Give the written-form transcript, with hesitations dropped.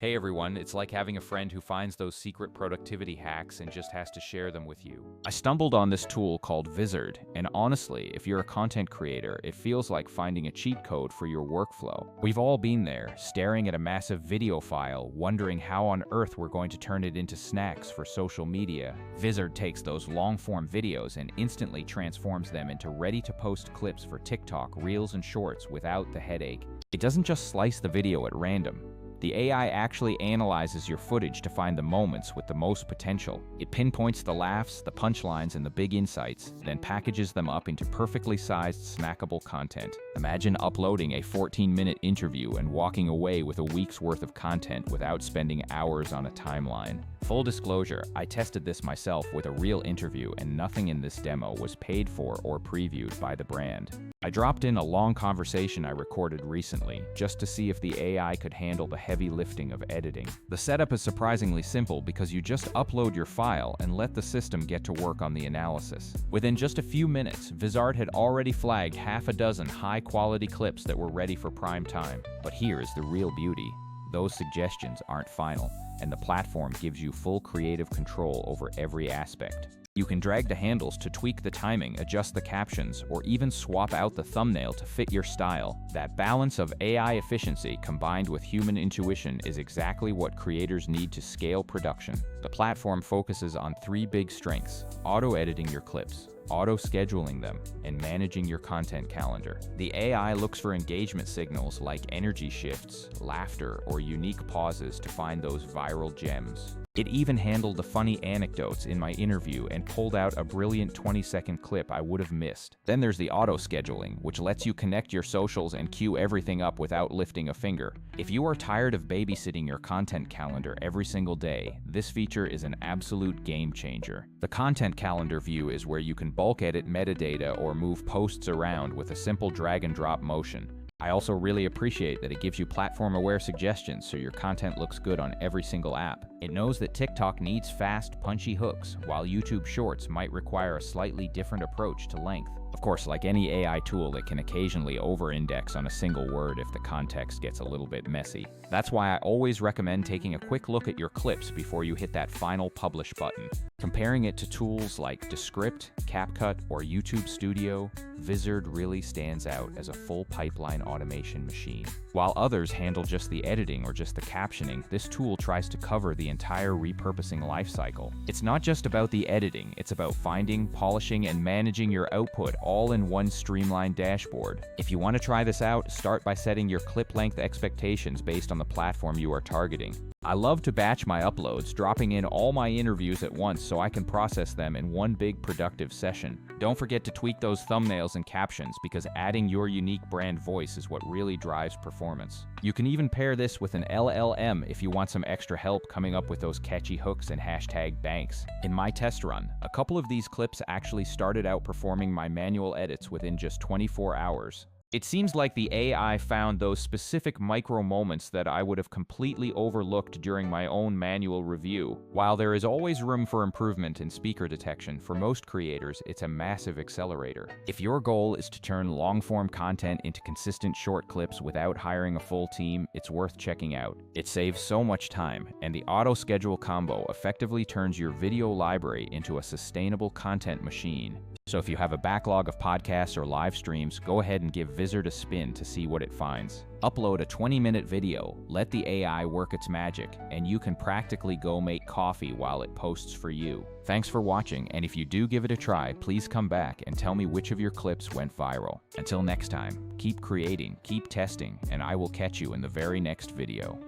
Hey everyone, it's like having a friend who finds those secret productivity hacks and just has to share them with you. I stumbled on this tool called Vizard, and honestly, if you're a content creator, it feels like finding a cheat code for your workflow. We've all been there, staring at a massive video file, wondering how on earth we're going to turn it into snacks for social media. Vizard takes those long-form videos and instantly transforms them into ready-to-post clips for TikTok, Reels, and Shorts without the headache. It doesn't just slice the video at random. The AI actually analyzes your footage to find the moments with the most potential. It pinpoints the laughs, the punchlines, and the big insights, then packages them up into perfectly sized, snackable content. Imagine uploading a 14-minute interview and walking away with a week's worth of content without spending hours on a timeline. Full disclosure, I tested this myself with a real interview, and nothing in this demo was paid for or previewed by the brand. I dropped in a long conversation I recorded recently, just to see if the AI could handle the heavy lifting of editing. The setup is surprisingly simple because you just upload your file and let the system get to work on the analysis. Within just a few minutes, Vizard had already flagged half a dozen high-quality clips that were ready for prime time. But here is the real beauty. Those suggestions aren't final, and the platform gives you full creative control over every aspect. You can drag the handles to tweak the timing, adjust the captions, or even swap out the thumbnail to fit your style. That balance of AI efficiency combined with human intuition is exactly what creators need to scale production. The platform focuses on three big strengths: auto-editing your clips, auto-scheduling them, and managing your content calendar. The AI looks for engagement signals like energy shifts, laughter, or unique pauses to find those viral gems. It even handled the funny anecdotes in my interview and pulled out a brilliant 20-second clip I would have missed. Then there's the auto-scheduling, which lets you connect your socials and queue everything up without lifting a finger. If you are tired of babysitting your content calendar every single day, this feature is an absolute game changer. The content calendar view is where you can bulk edit metadata or move posts around with a simple drag and drop motion. I also really appreciate that it gives you platform-aware suggestions so your content looks good on every single app. It knows that TikTok needs fast, punchy hooks, while YouTube Shorts might require a slightly different approach to length. Of course, like any AI tool, it can occasionally over-index on a single word if the context gets a little bit messy. That's why I always recommend taking a quick look at your clips before you hit that final publish button. Comparing it to tools like Descript, CapCut, or YouTube Studio, Vizard really stands out as a full pipeline automation machine. While others handle just the editing or just the captioning, this tool tries to cover the entire repurposing lifecycle. It's not just about the editing, it's about finding, polishing, and managing your output all in one streamlined dashboard. If you want to try this out, start by setting your clip length expectations based on the platform you are targeting. I love to batch my uploads, dropping in all my interviews at once so I can process them in one big productive session. Don't forget to tweak those thumbnails and captions because adding your unique brand voice is what really drives performance. You can even pair this with an LLM if you want some extra help coming up with those catchy hooks and hashtag banks. In my test run, a couple of these clips actually started outperforming my manual edits within just 24 hours. It seems like the AI found those specific micro moments that I would have completely overlooked during my own manual review. While there is always room for improvement in speaker detection, for most creators, it's a massive accelerator. If your goal is to turn long-form content into consistent short clips without hiring a full team, it's worth checking out. It saves so much time, and the auto-schedule combo effectively turns your video library into a sustainable content machine. So if you have a backlog of podcasts or live streams, go ahead and give Vizard a spin to see what it finds. Upload a 20-minute video, let the AI work its magic, and you can practically go make coffee while it posts for you. Thanks for watching, and if you do give it a try, please come back and tell me which of your clips went viral. Until next time, keep creating, keep testing, and I will catch you in the very next video.